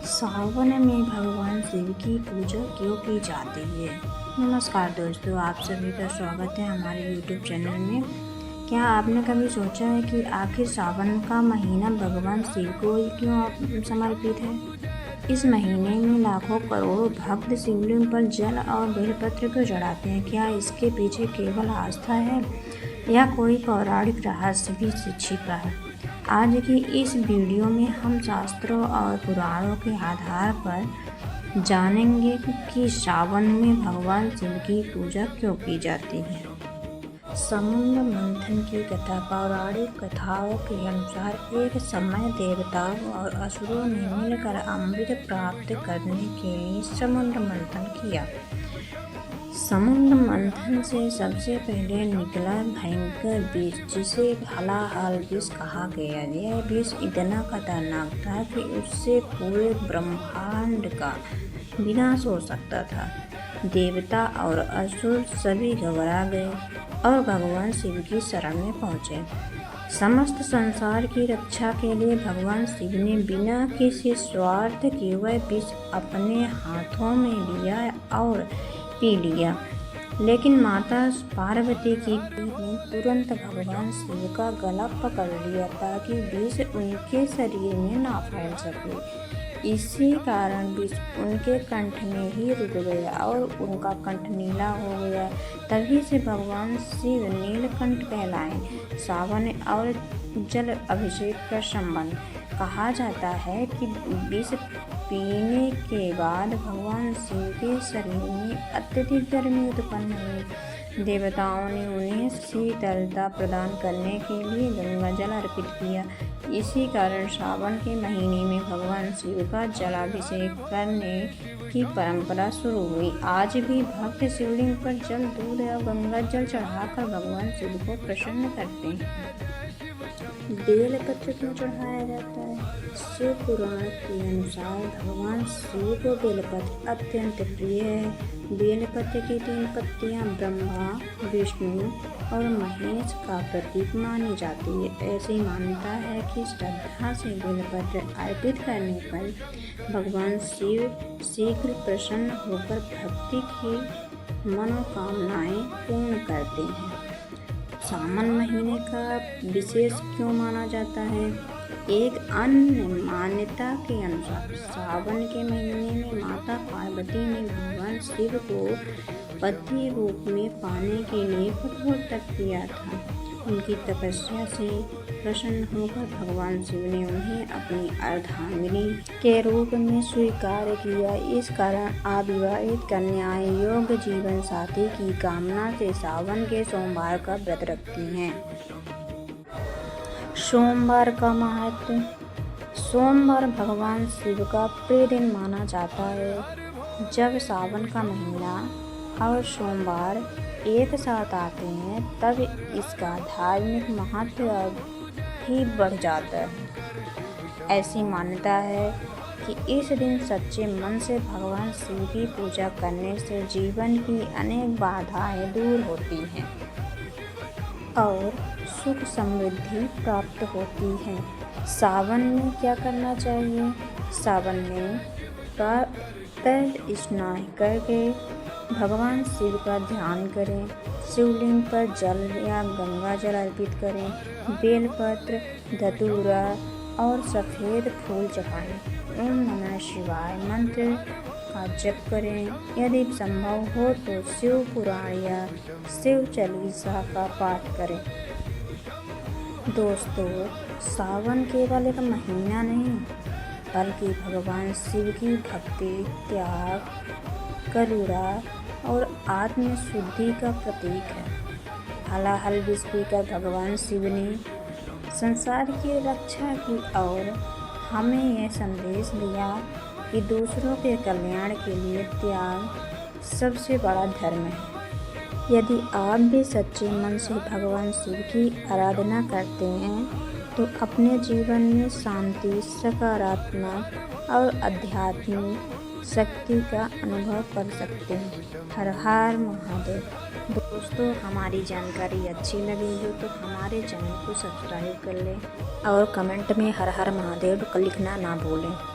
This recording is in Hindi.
सावन में भगवान शिव की पूजा क्यों की जाती है। नमस्कार दोस्तों, आप सभी का स्वागत है हमारे YouTube चैनल में। क्या आपने कभी सोचा है कि आखिर सावन का महीना भगवान शिव को ही क्यों समर्पित है। इस महीने में लाखों करोड़ों भक्त शिवलिंग पर जल और बेलपत्र क्यों चढ़ाते हैं। क्या इसके पीछे केवल आस्था है या कोई पौराणिक रहस्य भी छिपा है। आज की इस वीडियो में हम शास्त्रों और पुराणों के आधार पर जानेंगे कि सावन में भगवान शिव की पूजा क्यों की जाती है। समुद्र मंथन की कथा। पौराणिक कथाओं के अनुसार एक समय देवताओं और असुरों ने मिलकर अमृत प्राप्त करने के लिए समुद्र मंथन किया। समुद्र मंथन से सबसे पहले निकला भयंकर विष, जिसे हलाहल विष कहा गया। यह विष इतना खतरनाक था कि उससे पूरे ब्रह्मांड का विनाश हो सकता था। देवता और असुर सभी घबरा गए और भगवान शिव की शरण में पहुँचे। समस्त संसार की रक्षा के लिए भगवान शिव ने बिना किसी स्वार्थ के वह विष अपने हाथों में लिया और पी लिया। लेकिन माता पार्वती की पीठ ने तुरंत भगवान शिव का गला पकड़ लिया ताकि विष उनके शरीर में ना फैल सके। इसी कारण विष उनके कंठ में ही रुक गया और उनका कंठ नीला हो गया। तभी से भगवान शिव नीलकंठ कहलाए। सावन और जल अभिषेक का संबंध। कहा जाता है कि विष पीने के बाद भगवान शिव के शरीर में अत्यधिक गर्मी उत्पन्न हुई। देवताओं ने उन्हें शीतलता प्रदान करने के लिए गंगा जल अर्पित किया। इसी कारण सावन के महीने में भगवान शिव का जलाभिषेक करने की परंपरा शुरू हुई। आज भी भक्त शिवलिंग पर जल, दूध और गंगा जल चढ़ाकर भगवान शिव को प्रसन्न करते हैं। बेलपत्र क्यों चढ़ाया जाता है। शिव पुराण के अनुसार भगवान शिव को बेलपत्र अत्यंत प्रिय है। बेलपत्र की 3 पत्तियां ब्रह्मा, विष्णु और महेश का प्रतीक मानी जाती है। ऐसी मान्यता है कि श्रद्धा से बेलपत्र अर्पित करने पर भगवान शिव शीघ्र प्रसन्न होकर भक्ति की मनोकामनाएं पूर्ण करते हैं। सावन महीने का विशेष क्यों माना जाता है। एक अन्य मान्यता के अनुसार सावन के महीने में माता पार्वती ने भगवान शिव को पति रूप में पाने के लिए कठोर तप किया था। उनकी तपस्या से प्रसन्न होकर भगवान शिव ने उन्हें अपनी अर्धांगिनी के रूप में स्वीकार किया। इस कारण अविवाहित कन्याएं योग्य जीवन साथी की कामना से सावन के सोमवार का व्रत रखती हैं। सोमवार का महत्व। सोमवार भगवान शिव का प्रिय दिन माना जाता है। जब सावन का महीना और सोमवार एक साथ आते हैं तब इसका धार्मिक महत्व भी बढ़ जाता है। ऐसी मान्यता है कि इस दिन सच्चे मन से भगवान शिव की पूजा करने से जीवन की अनेक बाधाएं दूर होती हैं और सुख समृद्धि प्राप्त होती है। सावन में क्या करना चाहिए। सावन में प्रातः स्नान करके भगवान शिव का ध्यान करें। शिवलिंग पर जल या गंगा जल अर्पित करें। बेलपत्र, धतूरा और सफ़ेद फूल चढ़ाएं। ओम नमः शिवाय मंत्र का जप करें। यदि संभव हो तो शिव पुराण या शिव चालीसा का पाठ करें। दोस्तों, सावन केवल एक महीना नहीं बल्कि भगवान शिव की भक्ति, त्याग, करुणा और आत्म शुद्धि का प्रतीक है। हलाहल विष पीकर भगवान शिव ने संसार की रक्षा की और हमें यह संदेश दिया कि दूसरों के कल्याण के लिए त्याग सबसे बड़ा धर्म है। यदि आप भी सच्चे मन से भगवान शिव की आराधना करते हैं तो अपने जीवन में शांति, सकारात्मक और आध्यात्मिक शक्ति का अनुभव कर सकते हैं। हर हर महादेव। दोस्तों, हमारी जानकारी अच्छी लगी हो तो हमारे चैनल को सब्सक्राइब कर लें और कमेंट में हर हर महादेव लिखना ना भूलें।